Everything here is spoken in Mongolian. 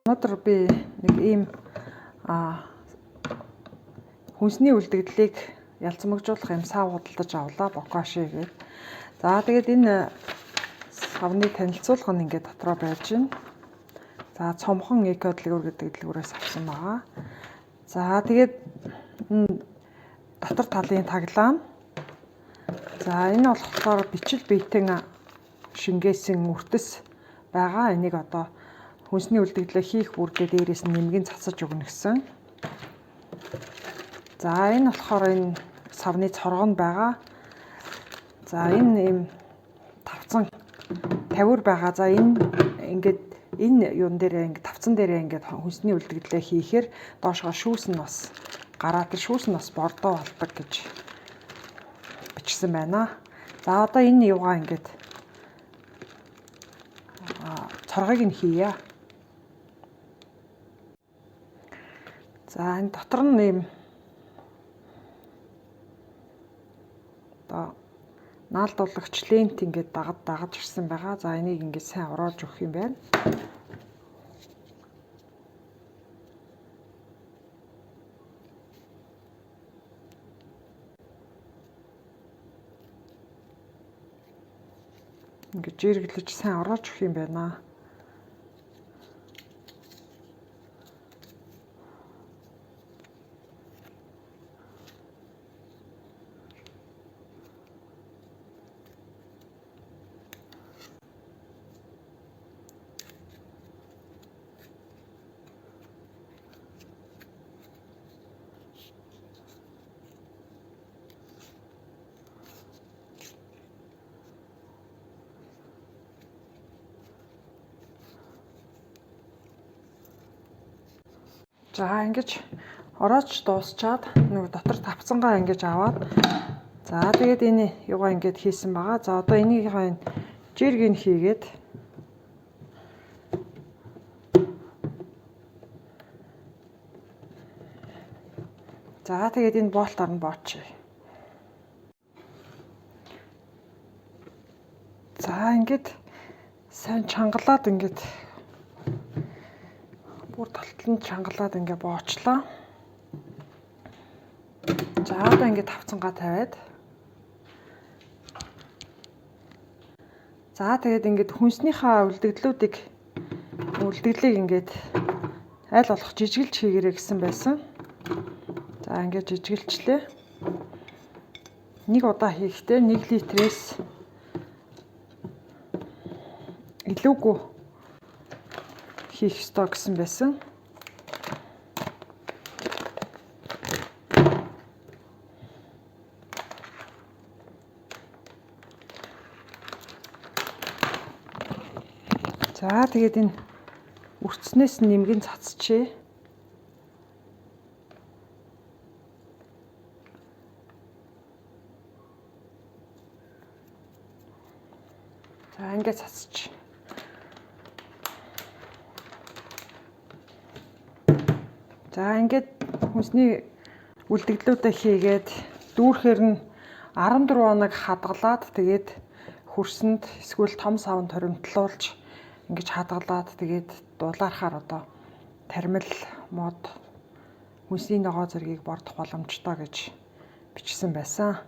Өнөөдөр би нэг ийм хүнсний үлдэгдлийг ялцмагжуулах юм сав худалдаж авлаа бокаши гэдэг. За тэгээд энэ савны танилцуулга нь ингээд дотроо байж байна. За цомхон эко дэлгүүр гэдэг дэлгүүрээс авсан байгаа. За тэгээд дотор талын таглаа. За энэ болохоор бичил биетэн шингээсэн үртэс байгаа. Энийг одоо хүнсний үлдэгдлээ хийх үргээ дээрээс нь нэмгэн цацаж өгнө гэсэн. За энэ болохоор энэ савны цоргон байгаа. За энэ ийм тавцан тавиур байгаа. За энэ ингээд энэ юун дээрээ ингээд тавцан дээрээ ингээд хүнсний үлдэгдлээ хийхээр доошгоо шүүс нь бас гараад шүүс нь бас бордоо болдог гэж бичсэн байна. За одоо энэ юугаа ингээд цоргыг нь хийе. За энэ дотор нь ийм одоо наалдуулагч лент ингээд дагаж ирсэн байгаа. За энийг ингээд сайн урааж өгөх юм байна. Ингээд жиргэлж сайн урааж өгөх юм байна. За ингэж ороож дуусчаад нэг дотор тавцангаа ингэж аваад за тэгээд энэ юугаа ингэж хийсэн байгаа. За одоо энийхээ жиргийг хийгээд за тэгээд энэ болтоор нь боочъё. За ингэж сайн чангалаад ингэж бүр толтолд чангалаад ингээ боочлоо. За одоо ингээ тавцангаа тавиад. За тэгээд ингээ хүнснийхаа үлдэгдлийг ингээд аль болох жижигэлж хийгэрэй гэсэн байсан. За ингээ жижигэлчлээ. Нэг удаа хийхдээ 1 литрээс илүүгүй хийх ёстой гэсэн байсан. За тэгээд энэ үрцснээс нэмгэн цацчихъя. За ингээд цацчих. За ингээд хүнсний үлдэгдлүүдээ хийгээд дүүрхээр нь 14 хоног хадгалаад тэгээд хөрсөнд эсвэл том савнд хоримтлуулж ингэж хадгалаад тэгээд дулаархаар одоо тармил мод хүнсний ногоо зэргийг бордох боломжтой гэж бичсэн байсан.